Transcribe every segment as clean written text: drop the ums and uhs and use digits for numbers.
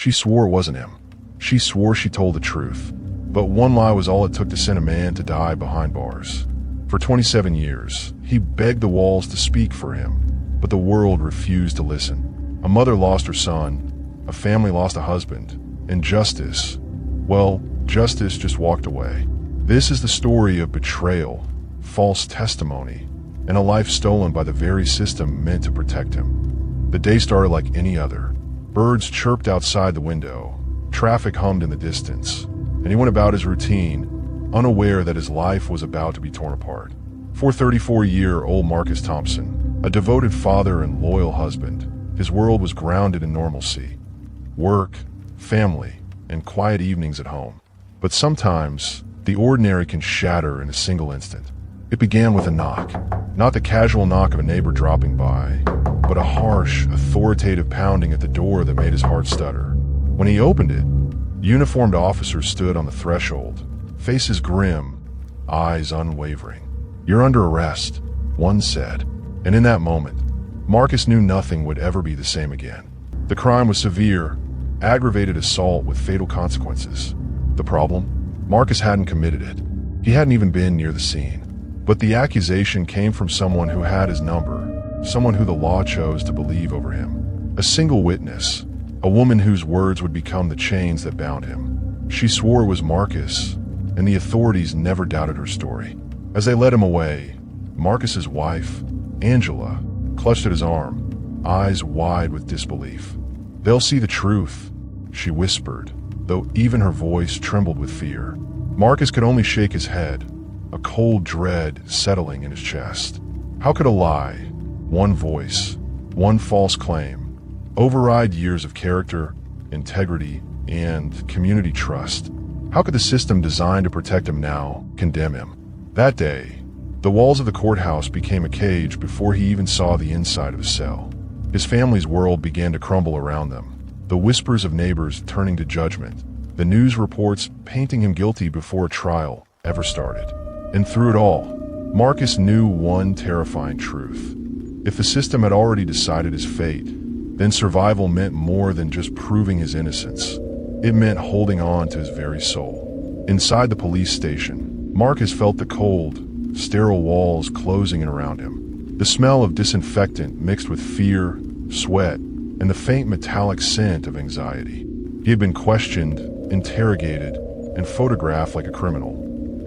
She swore it wasn't him. She swore she told the truth. But one lie was all it took to send a man to die behind bars. For 27 years, he begged the walls to speak for him, but the world refused to listen. A mother lost her son, a family lost a husband, and justice, well, justice just walked away. This is the story of betrayal, false testimony, and a life stolen by the very system meant to protect him. The day started like any other. Birds chirped outside the window, traffic hummed in the distance, and he went about his routine, unaware that his life was about to be torn apart. For 34-year-old Marcus Thompson, a devoted father and loyal husband, his world was grounded in normalcy. Work, family, and quiet evenings at home. But sometimes, the ordinary can shatter in a single instant. It began with a knock. Not the casual knock of a neighbor dropping by, but a harsh, authoritative pounding at the door that made his heart stutter. When he opened it, uniformed officers stood on the threshold, faces grim, eyes unwavering. "You're under arrest," one said. And in that moment, Marcus knew nothing would ever be the same again. The crime was severe, aggravated assault with fatal consequences. The problem? Marcus hadn't committed it. He hadn't even been near the scene. But the accusation came from someone who had his number, someone who the law chose to believe over him. A single witness, a woman whose words would become the chains that bound him. She swore it was Marcus, and the authorities never doubted her story. As they led him away, Marcus's wife, Angela, clutched at his arm, eyes wide with disbelief. "They'll see the truth," she whispered, though even her voice trembled with fear. Marcus could only shake his head, a cold dread settling in his chest. How could a lie, one voice, one false claim, override years of character, integrity, and community trust? How could the system designed to protect him now condemn him? That day, the walls of the courthouse became a cage before he even saw the inside of his cell. His family's world began to crumble around them, the whispers of neighbors turning to judgment, the news reports painting him guilty before a trial ever started. And through it all, Marcus knew one terrifying truth. If the system had already decided his fate, then survival meant more than just proving his innocence. It meant holding on to his very soul. Inside the police station, Marcus felt the cold, sterile walls closing in around him. The smell of disinfectant mixed with fear, sweat, and the faint metallic scent of anxiety. He had been questioned, interrogated, and photographed like a criminal.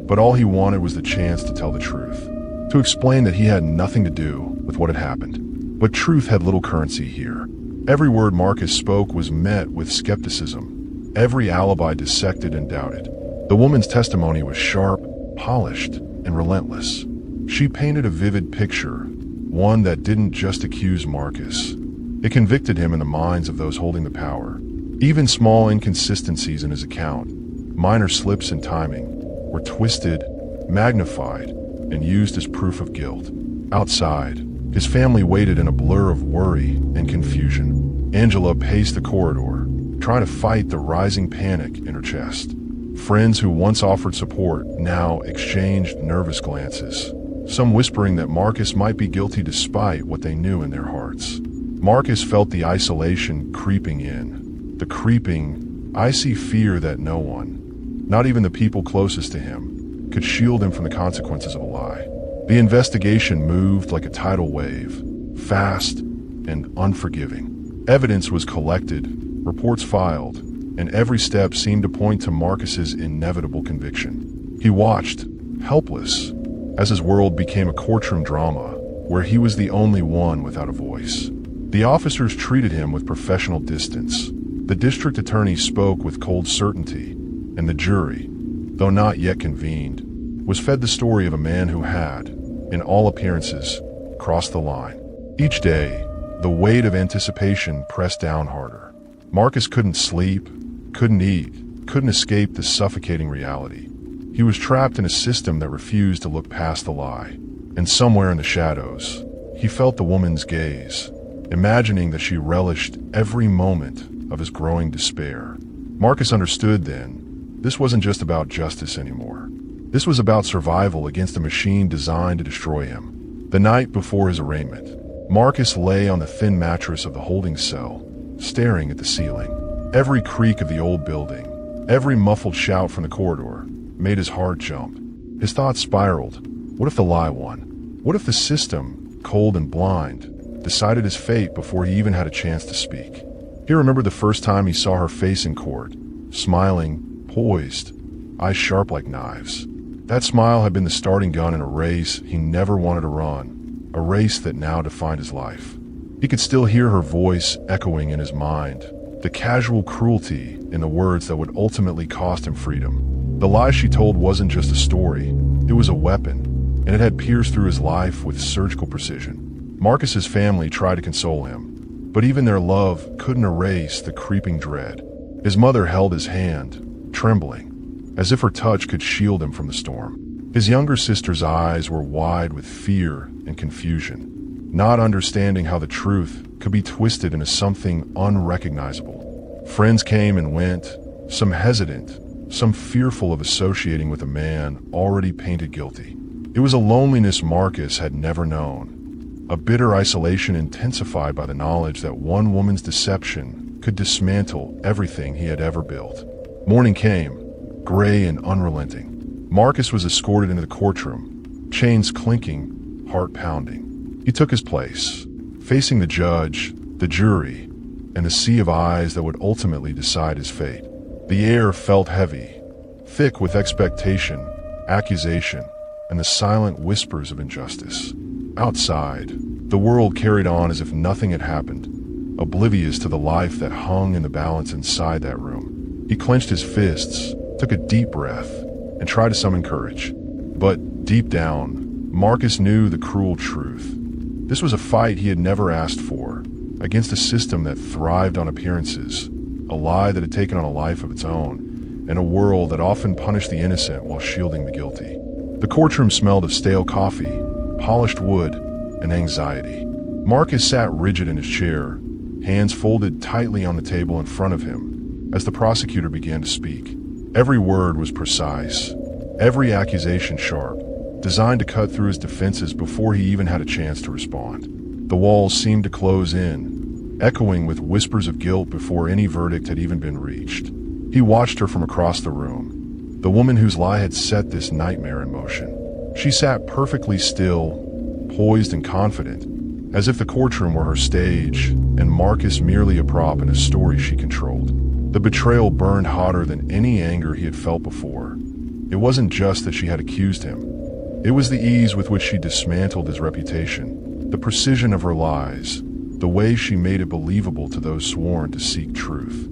But all he wanted was the chance to tell the truth, to explain that he had nothing to do with what had happened. But truth had little currency here. Every word Marcus spoke was met with skepticism, every alibi dissected and doubted. The woman's testimony was sharp, polished, and relentless. She painted a vivid picture, one that didn't just accuse Marcus. It convicted him in the minds of those holding the power. Even small inconsistencies in his account, minor slips in timing, were twisted, magnified, and used as proof of guilt. Outside, his family waited in a blur of worry and confusion. Angela paced the corridor, trying to fight the rising panic in her chest. Friends who once offered support now exchanged nervous glances, some whispering that Marcus might be guilty despite what they knew in their hearts. Marcus felt the isolation creeping in, the creeping, icy fear that no one, not even the people closest to him, could shield him from the consequences of a lie. The investigation moved like a tidal wave, fast and unforgiving. Evidence was collected, reports filed, and every step seemed to point to Marcus's inevitable conviction. He watched, helpless, as his world became a courtroom drama where he was the only one without a voice. The officers treated him with professional distance. The district attorney spoke with cold certainty, and the jury, though not yet convened, was fed the story of a man who had, in all appearances, crossed the line. Each day, the weight of anticipation pressed down harder. Marcus couldn't sleep, couldn't eat, couldn't escape the suffocating reality. He was trapped in a system that refused to look past the lie. And somewhere in the shadows, he felt the woman's gaze, imagining that she relished every moment of his growing despair. Marcus understood then, this wasn't just about justice anymore. This was about survival against a machine designed to destroy him. The night before his arraignment, Marcus lay on the thin mattress of the holding cell, staring at the ceiling. Every creak of the old building, every muffled shout from the corridor, made his heart jump. His thoughts spiraled. What if the lie won? What if the system, cold and blind, decided his fate before he even had a chance to speak? He remembered the first time he saw her face in court, smiling, poised, eyes sharp like knives. That smile had been the starting gun in a race he never wanted to run, a race that now defined his life. He could still hear her voice echoing in his mind, the casual cruelty in the words that would ultimately cost him freedom. The lie she told wasn't just a story, it was a weapon, and it had pierced through his life with surgical precision. Marcus's family tried to console him, but even their love couldn't erase the creeping dread. His mother held his hand, trembling, as if her touch could shield him from the storm. His younger sister's eyes were wide with fear and confusion, not understanding how the truth could be twisted into something unrecognizable. Friends came and went, some hesitant, some fearful of associating with a man already painted guilty. It was a loneliness Marcus had never known, a bitter isolation intensified by the knowledge that one woman's deception could dismantle everything he had ever built. Morning came, gray and unrelenting. Marcus was escorted into the courtroom, chains clinking, heart pounding. He took his place, facing the judge, the jury, and the sea of eyes that would ultimately decide his fate. The air felt heavy, thick with expectation, accusation, and the silent whispers of injustice. Outside, the world carried on as if nothing had happened, oblivious to the life that hung in the balance inside that room. He clenched his fists, took a deep breath, and tried to summon courage. But deep down, Marcus knew the cruel truth. This was a fight he had never asked for, against a system that thrived on appearances, a lie that had taken on a life of its own, and a world that often punished the innocent while shielding the guilty. The courtroom smelled of stale coffee, polished wood, and anxiety. Marcus sat rigid in his chair, hands folded tightly on the table in front of him, as the prosecutor began to speak. Every word was precise, every accusation sharp, designed to cut through his defenses before he even had a chance to respond. The walls seemed to close in, echoing with whispers of guilt before any verdict had even been reached. He watched her from across the room, the woman whose lie had set this nightmare in motion. She sat perfectly still, poised and confident, as if the courtroom were her stage, and Marcus merely a prop in a story she controlled. The betrayal burned hotter than any anger he had felt before. It wasn't just that she had accused him. It was the ease with which she dismantled his reputation, the precision of her lies, the way she made it believable to those sworn to seek truth.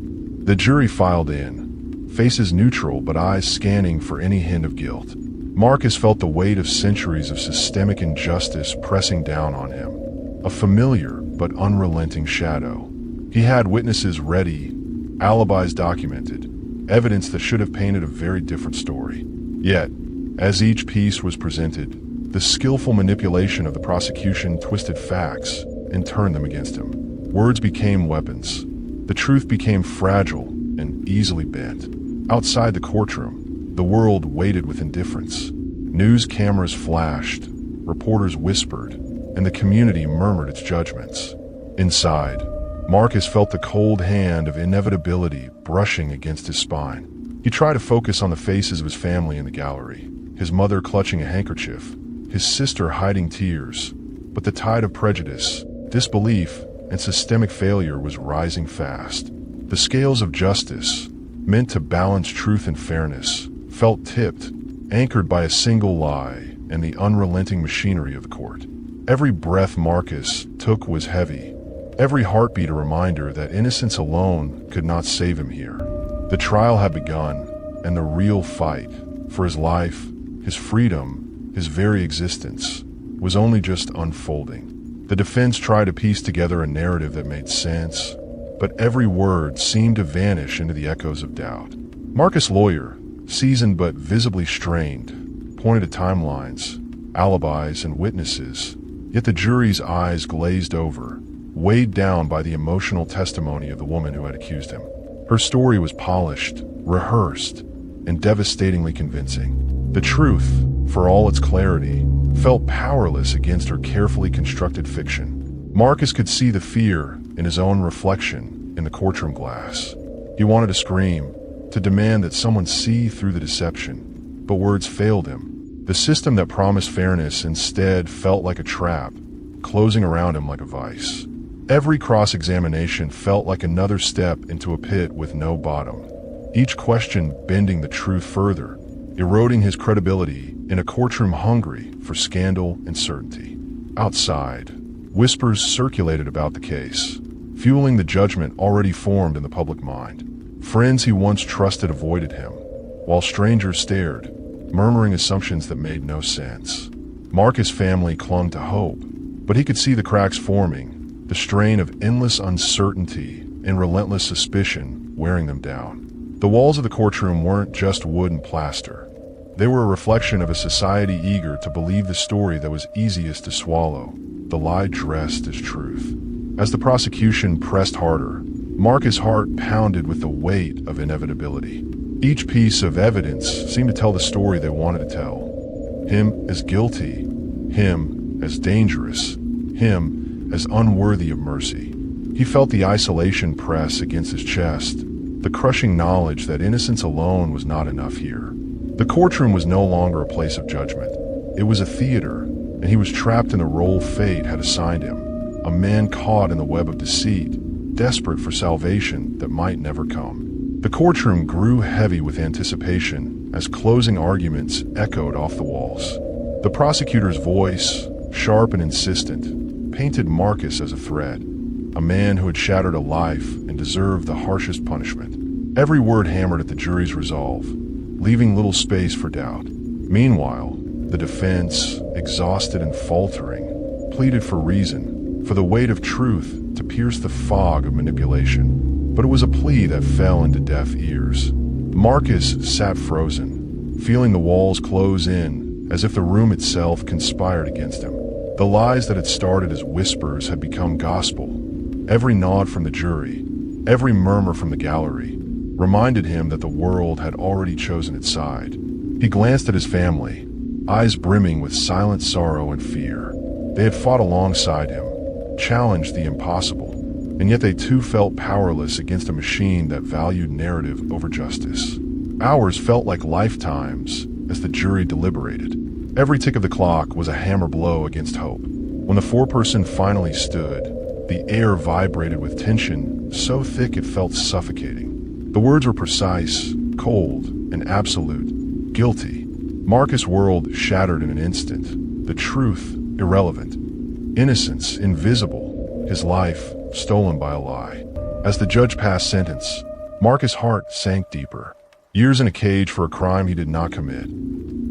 The jury filed in, faces neutral but eyes scanning for any hint of guilt. Marcus felt the weight of centuries of systemic injustice pressing down on him, a familiar but unrelenting shadow. He had witnesses ready, alibis documented, evidence that should have painted a very different story. Yet, as each piece was presented, the skillful manipulation of the prosecution twisted facts and turned them against him. Words became weapons. The truth became fragile and easily bent. Outside the courtroom, the world waited with indifference. News cameras flashed, reporters whispered, and the community murmured its judgments. Inside, Marcus felt the cold hand of inevitability brushing against his spine. He tried to focus on the faces of his family in the gallery, his mother clutching a handkerchief, his sister hiding tears, but the tide of prejudice, disbelief, and systemic failure was rising fast. The scales of justice, meant to balance truth and fairness, felt tipped, anchored by a single lie and the unrelenting machinery of the court. Every breath Marcus took was heavy, every heartbeat a reminder that innocence alone could not save him here. The trial had begun, and the real fight, for his life, his freedom, his very existence, was only just unfolding. The defense tried to piece together a narrative that made sense, but every word seemed to vanish into the echoes of doubt. Marcus' lawyer, seasoned but visibly strained, pointed to timelines, alibis, and witnesses, yet the jury's eyes glazed over, weighed down by the emotional testimony of the woman who had accused him. Her story was polished, rehearsed, and devastatingly convincing. The truth, for all its clarity, felt powerless against her carefully constructed fiction. Marcus could see the fear in his own reflection in the courtroom glass. He wanted to scream, to demand that someone see through the deception, but words failed him. The system that promised fairness instead felt like a trap, closing around him like a vice. Every cross-examination felt like another step into a pit with no bottom. Each question bending the truth further, eroding his credibility in a courtroom hungry for scandal and certainty. Outside, whispers circulated about the case, fueling the judgment already formed in the public mind. Friends he once trusted avoided him, while strangers stared, murmuring assumptions that made no sense. Marcus' family clung to hope, but he could see the cracks forming, the strain of endless uncertainty and relentless suspicion wearing them down. The walls of the courtroom weren't just wood and plaster. They were a reflection of a society eager to believe the story that was easiest to swallow, the lie dressed as truth. As the prosecution pressed harder, Marcus' heart pounded with the weight of inevitability. Each piece of evidence seemed to tell the story they wanted to tell. Him as guilty, him as dangerous, him as unworthy of mercy. He felt the isolation press against his chest, the crushing knowledge that innocence alone was not enough here. The courtroom was no longer a place of judgment. It was a theater, and he was trapped in the role fate had assigned him, a man caught in the web of deceit, desperate for salvation that might never come. The courtroom grew heavy with anticipation as closing arguments echoed off the walls. The prosecutor's voice, sharp and insistent, painted Marcus as a threat, a man who had shattered a life and deserved the harshest punishment. Every word hammered at the jury's resolve, leaving little space for doubt. Meanwhile, the defense, exhausted and faltering, pleaded for reason, for the weight of truth to pierce the fog of manipulation. But it was a plea that fell into deaf ears. Marcus sat frozen, feeling the walls close in as if the room itself conspired against him. The lies that had started as whispers had become gospel. Every nod from the jury, every murmur from the gallery, reminded him that the world had already chosen its side. He glanced at his family, eyes brimming with silent sorrow and fear. They had fought alongside him, challenged the impossible, and yet they too felt powerless against a machine that valued narrative over justice. Hours felt like lifetimes as the jury deliberated. Every tick of the clock was a hammer blow against hope. When the foreperson finally stood, the air vibrated with tension so thick it felt suffocating. The words were precise, cold, and absolute. Guilty. Marcus' world shattered in an instant. The truth, irrelevant. Innocence, invisible. His life, stolen by a lie. As the judge passed sentence, Marcus' heart sank deeper. Years in a cage for a crime he did not commit.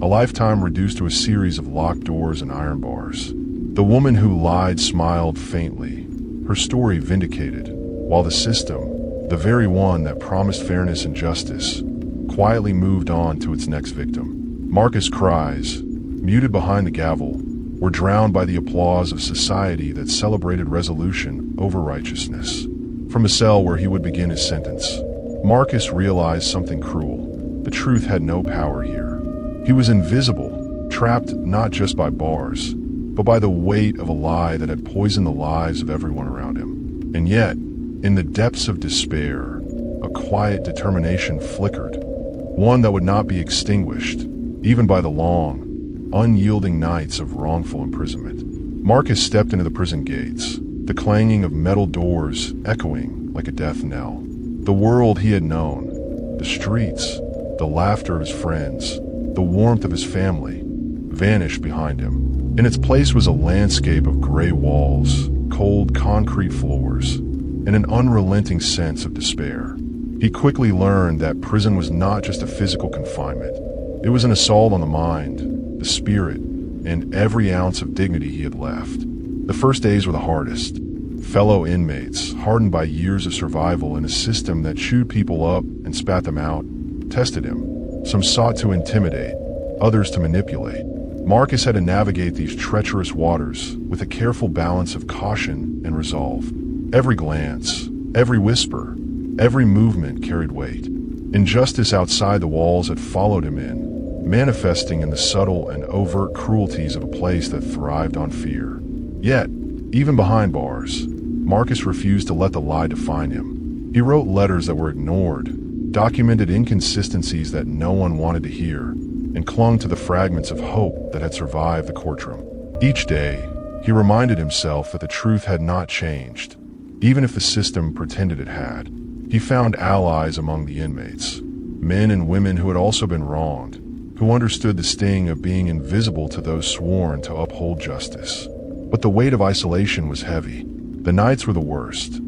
A lifetime reduced to a series of locked doors and iron bars. The woman who lied smiled faintly, her story vindicated, while the system, the very one that promised fairness and justice, quietly moved on to its next victim. Marcus' cries, muted behind the gavel, were drowned by the applause of society that celebrated resolution over righteousness. From a cell where he would begin his sentence, Marcus realized something cruel. The truth had no power here. He was invisible, trapped not just by bars, but by the weight of a lie that had poisoned the lives of everyone around him. And yet, in the depths of despair, a quiet determination flickered, one that would not be extinguished, even by the long, unyielding nights of wrongful imprisonment. Marcus stepped into the prison gates, the clanging of metal doors echoing like a death knell. The world he had known, the streets, the laughter of his friends, the warmth of his family, vanished behind him. In its place was a landscape of gray walls, cold concrete floors, and an unrelenting sense of despair. He quickly learned that prison was not just a physical confinement. It was an assault on the mind, the spirit, and every ounce of dignity he had left. The first days were the hardest. Fellow inmates, hardened by years of survival in a system that chewed people up and spat them out, tested him. Some sought to intimidate, others to manipulate. Marcus had to navigate these treacherous waters with a careful balance of caution and resolve. Every glance, every whisper, every movement carried weight. Injustice outside the walls had followed him in, manifesting in the subtle and overt cruelties of a place that thrived on fear. Yet, even behind bars, Marcus refused to let the lie define him. He wrote letters that were ignored, documented inconsistencies that no one wanted to hear, and clung to the fragments of hope that had survived the courtroom. Each day, he reminded himself that the truth had not changed, even if the system pretended it had. He found allies among the inmates, men and women who had also been wronged, who understood the sting of being invisible to those sworn to uphold justice. But the weight of isolation was heavy. The nights were the worst,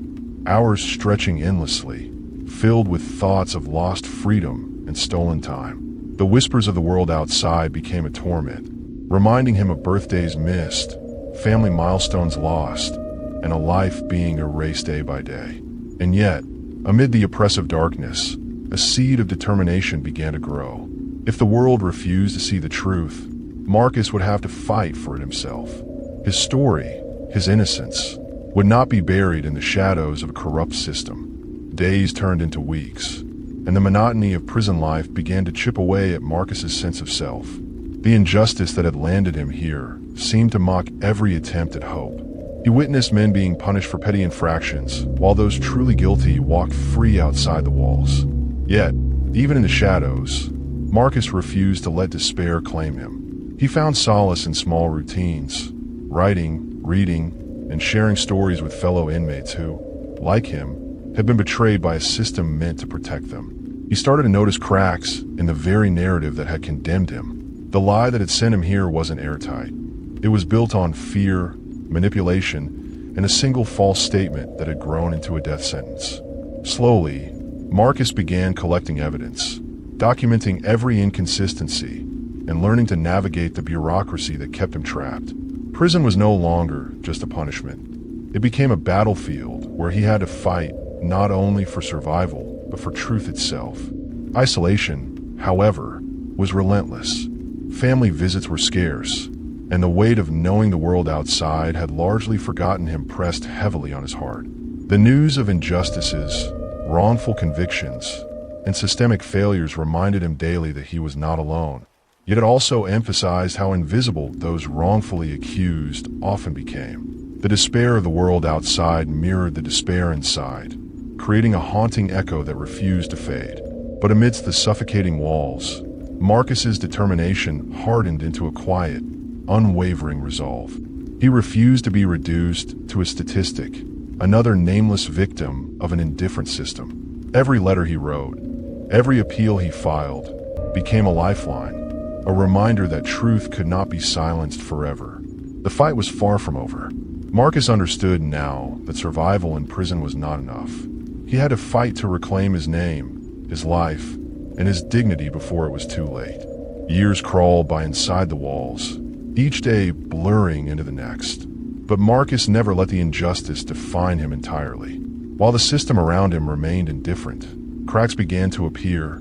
hours stretching endlessly, filled with thoughts of lost freedom and stolen time. The whispers of the world outside became a torment, reminding him of birthdays missed, family milestones lost, and a life being erased day by day. And yet, amid the oppressive darkness, a seed of determination began to grow. If the world refused to see the truth, Marcus would have to fight for it himself. His story, his innocence, would not be buried in the shadows of a corrupt system. Days turned into weeks, and the monotony of prison life began to chip away at Marcus's sense of self. The injustice that had landed him here seemed to mock every attempt at hope. He witnessed men being punished for petty infractions, while those truly guilty walked free outside the walls. Yet, even in the shadows, Marcus refused to let despair claim him. He found solace in small routines, writing, reading, and sharing stories with fellow inmates who, like him, had been betrayed by a system meant to protect them. He started to notice cracks in the very narrative that had condemned him. The lie that had sent him here wasn't airtight. It was built on fear, manipulation, and a single false statement that had grown into a death sentence. Slowly, Marcus began collecting evidence, documenting every inconsistency, and learning to navigate the bureaucracy that kept him trapped. Prison was no longer just a punishment. It became a battlefield where he had to fight not only for survival, but for truth itself. Isolation, however, was relentless. Family visits were scarce, and the weight of knowing the world outside had largely forgotten him pressed heavily on his heart. The news of injustices, wrongful convictions, and systemic failures reminded him daily that he was not alone. Yet it also emphasized how invisible those wrongfully accused often became. The despair of the world outside mirrored the despair inside, creating a haunting echo that refused to fade. But amidst the suffocating walls, Marcus's determination hardened into a quiet, unwavering resolve. He refused to be reduced to a statistic, another nameless victim of an indifferent system. Every letter he wrote, every appeal he filed, became a lifeline, a reminder that truth could not be silenced forever. The fight was far from over. Marcus understood now that survival in prison was not enough. He had to fight to reclaim his name, his life, and his dignity before it was too late. Years crawled by inside the walls, each day blurring into the next. But Marcus never let the injustice define him entirely. While the system around him remained indifferent, cracks began to appear,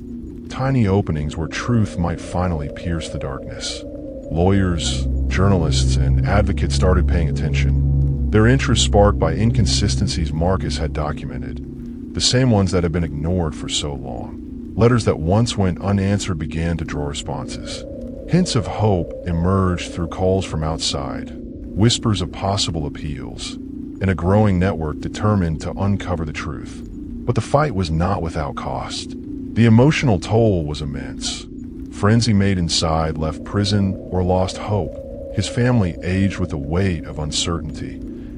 tiny openings where truth might finally pierce the darkness. Lawyers, journalists, and advocates started paying attention, their interest sparked by inconsistencies Marcus had documented, the same ones that had been ignored for so long. Letters that once went unanswered began to draw responses. Hints of hope emerged through calls from outside, whispers of possible appeals, and a growing network determined to uncover the truth. But the fight was not without cost. The emotional toll was immense. Friends he made inside left prison or lost hope. His family aged with the weight of uncertainty,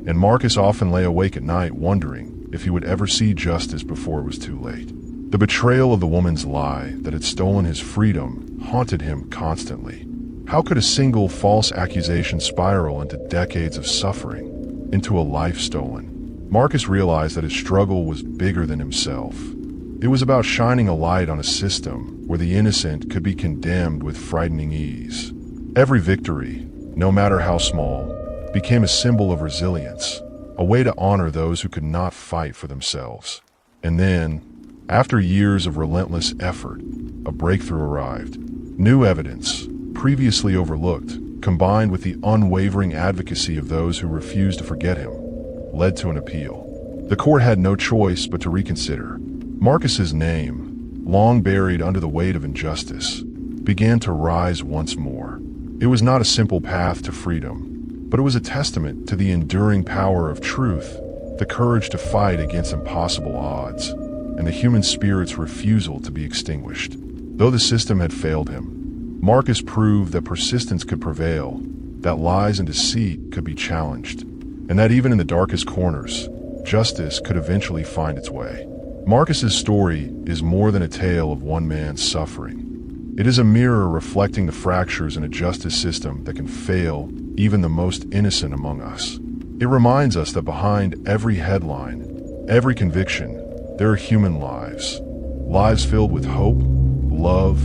and Marcus often lay awake at night wondering if he would ever see justice before it was too late. The betrayal of the woman's lie that had stolen his freedom haunted him constantly. How could a single false accusation spiral into decades of suffering, into a life stolen? Marcus realized that his struggle was bigger than himself. It was about shining a light on a system where the innocent could be condemned with frightening ease. Every victory, no matter how small, became a symbol of resilience, a way to honor those who could not fight for themselves. And then, after years of relentless effort, a breakthrough arrived. New evidence, previously overlooked, combined with the unwavering advocacy of those who refused to forget him, led to an appeal. The court had no choice but to reconsider. Marcus's name, long buried under the weight of injustice, began to rise once more. It was not a simple path to freedom, but it was a testament to the enduring power of truth the courage to fight against impossible odds, and the human spirit's refusal to be extinguished. Though the system had failed him, Marcus proved that persistence could prevail, that lies and deceit could be challenged, and that even in the darkest corners, justice could eventually find its way. Marcus's story is more than a tale of one man's suffering. It is a mirror reflecting the fractures in a justice system that can fail even the most innocent among us. It reminds us that behind every headline, every conviction, there are human lives. Lives filled with hope, love,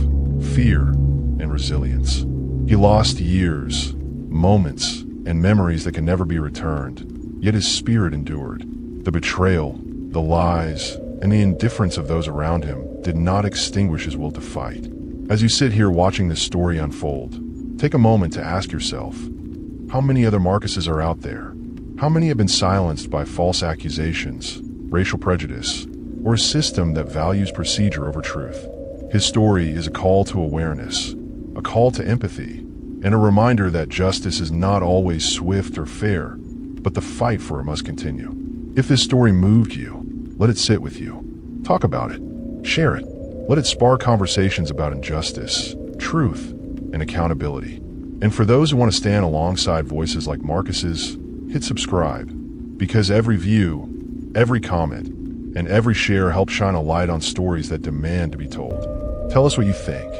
fear, and resilience. He lost years, moments, and memories that can never be returned, yet his spirit endured. The betrayal, the lies, and the indifference of those around him did not extinguish his will to fight. As you sit here watching this story unfold, take a moment to ask yourself, how many other Marcuses are out there? How many have been silenced by false accusations, racial prejudice, or a system that values procedure over truth? His story is a call to awareness, a call to empathy, and a reminder that justice is not always swift or fair, but the fight for it must continue. If this story moved you, let it sit with you. Talk about it. Share it. Let it spark conversations about injustice, truth, and accountability. And for those who want to stand alongside voices like Marcus's, hit subscribe, because every view, every comment, and every share helps shine a light on stories that demand to be told. Tell us what you think.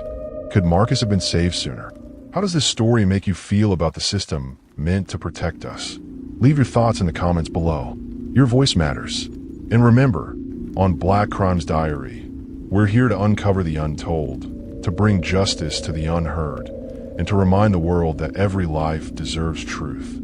Could Marcus have been saved sooner? How does this story make you feel about the system meant to protect us? Leave your thoughts in the comments below. Your voice matters. And remember, on Black Crimes Diary, we're here to uncover the untold, to bring justice to the unheard, and to remind the world that every life deserves truth.